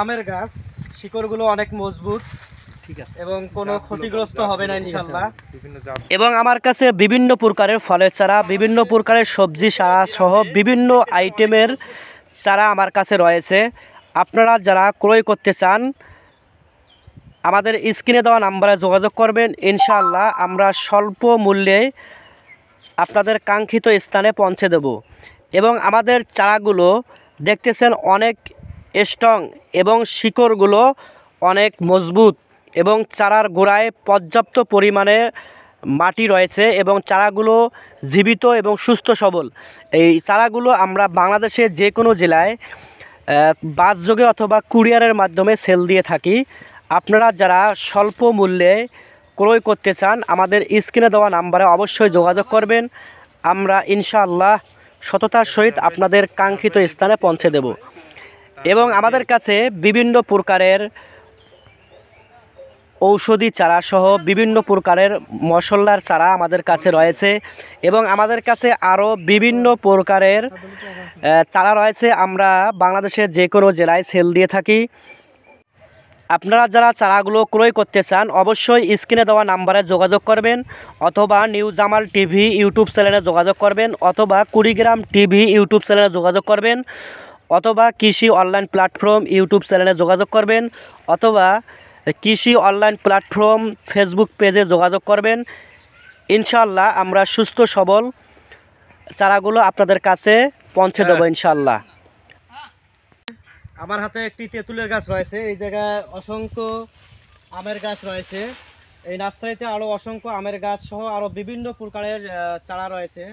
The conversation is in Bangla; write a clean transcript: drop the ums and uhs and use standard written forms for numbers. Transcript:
আমের গাছ, শিকড়গুলো অনেক মজবুত, ঠিক আছে, এবং কোনো ক্ষতিগ্রস্ত হবে না ইনশাল্লাহ। এবং আমার কাছে বিভিন্ন প্রকারের ফলের চারা, বিভিন্ন প্রকারের সবজি চারা সহ বিভিন্ন আইটেমের চারা আমার কাছে রয়েছে। আপনারা যারা ক্রয় করতে চান আমাদের স্ক্রিনে দেওয়া নাম্বারে যোগাযোগ করবেন। ইনশাআল্লাহ আমরা স্বল্প মূল্যে আপনাদের কাঙ্ক্ষিত স্থানে পৌঁছে দেব। এবং আমাদের চারাগুলো দেখতেছেন অনেক স্ট্রং এবং শিকড়গুলো অনেক মজবুত এবং চারার গোড়ায় পর্যাপ্ত পরিমাণে মাটি রয়েছে এবং চারাগুলো জীবিত এবং সুস্থ সবল। এই চারাগুলো আমরা বাংলাদেশের যে কোনো জেলায় বাসযোগে অথবা কুরিয়ারের মাধ্যমে সেল দিয়ে থাকি। আপনারা যারা স্বল্প মূল্যে ক্রয় করতে চান আমাদের স্ক্রিনে দেওয়া নাম্বারে অবশ্যই যোগাযোগ করবেন। আমরা ইনশাআল্লাহ সততার সহিত আপনাদের কাঙ্ক্ষিত স্থানে পৌঁছে দেব। এবং আমাদের কাছে বিভিন্ন প্রকারের ঔষধি চারা সহ বিভিন্ন প্রকারের মশলার চারা আমাদের কাছে রয়েছে এবং আমাদের কাছে আরও বিভিন্ন প্রকারের চারা রয়েছে। আমরা বাংলাদেশের যে কোনো জেলায় সেল দিয়ে থাকি। আপনারা যারা চারাগুলো ক্রয় করতে চান অবশ্যই স্ক্রিনে দেওয়া নাম্বারে যোগাযোগ করবেন, অথবা নিউ জামাল টিভি ইউটিউব চ্যানেলে যোগাযোগ করবেন, অথবা কুড়িগ্রাম টিভি ইউটিউব চ্যানেলে যোগাযোগ করবেন, অথবা কৃষি অনলাইন প্ল্যাটফর্ম ইউটিউব চ্যানেলে যোগাযোগ করবেন, অথবা কৃষি অনলাইন প্ল্যাটফর্ম ফেসবুক পেজে যোগাযোগ করবেন। ইনশাআল্লাহ আমরা সুস্থ সবল চারাগুলো আপনাদের কাছে পৌঁছে দেবো ইনশাআল্লাহ। আমার হাতে একটি তেঁতুলের গাছ রয়েছে, এই জায়গায় অসংখ্য আমের গাছ রয়েছে। এই নার্সারিতে আরও অসংখ্য আমের গাছ সহ আরও বিভিন্ন প্রকারের চারা রয়েছে।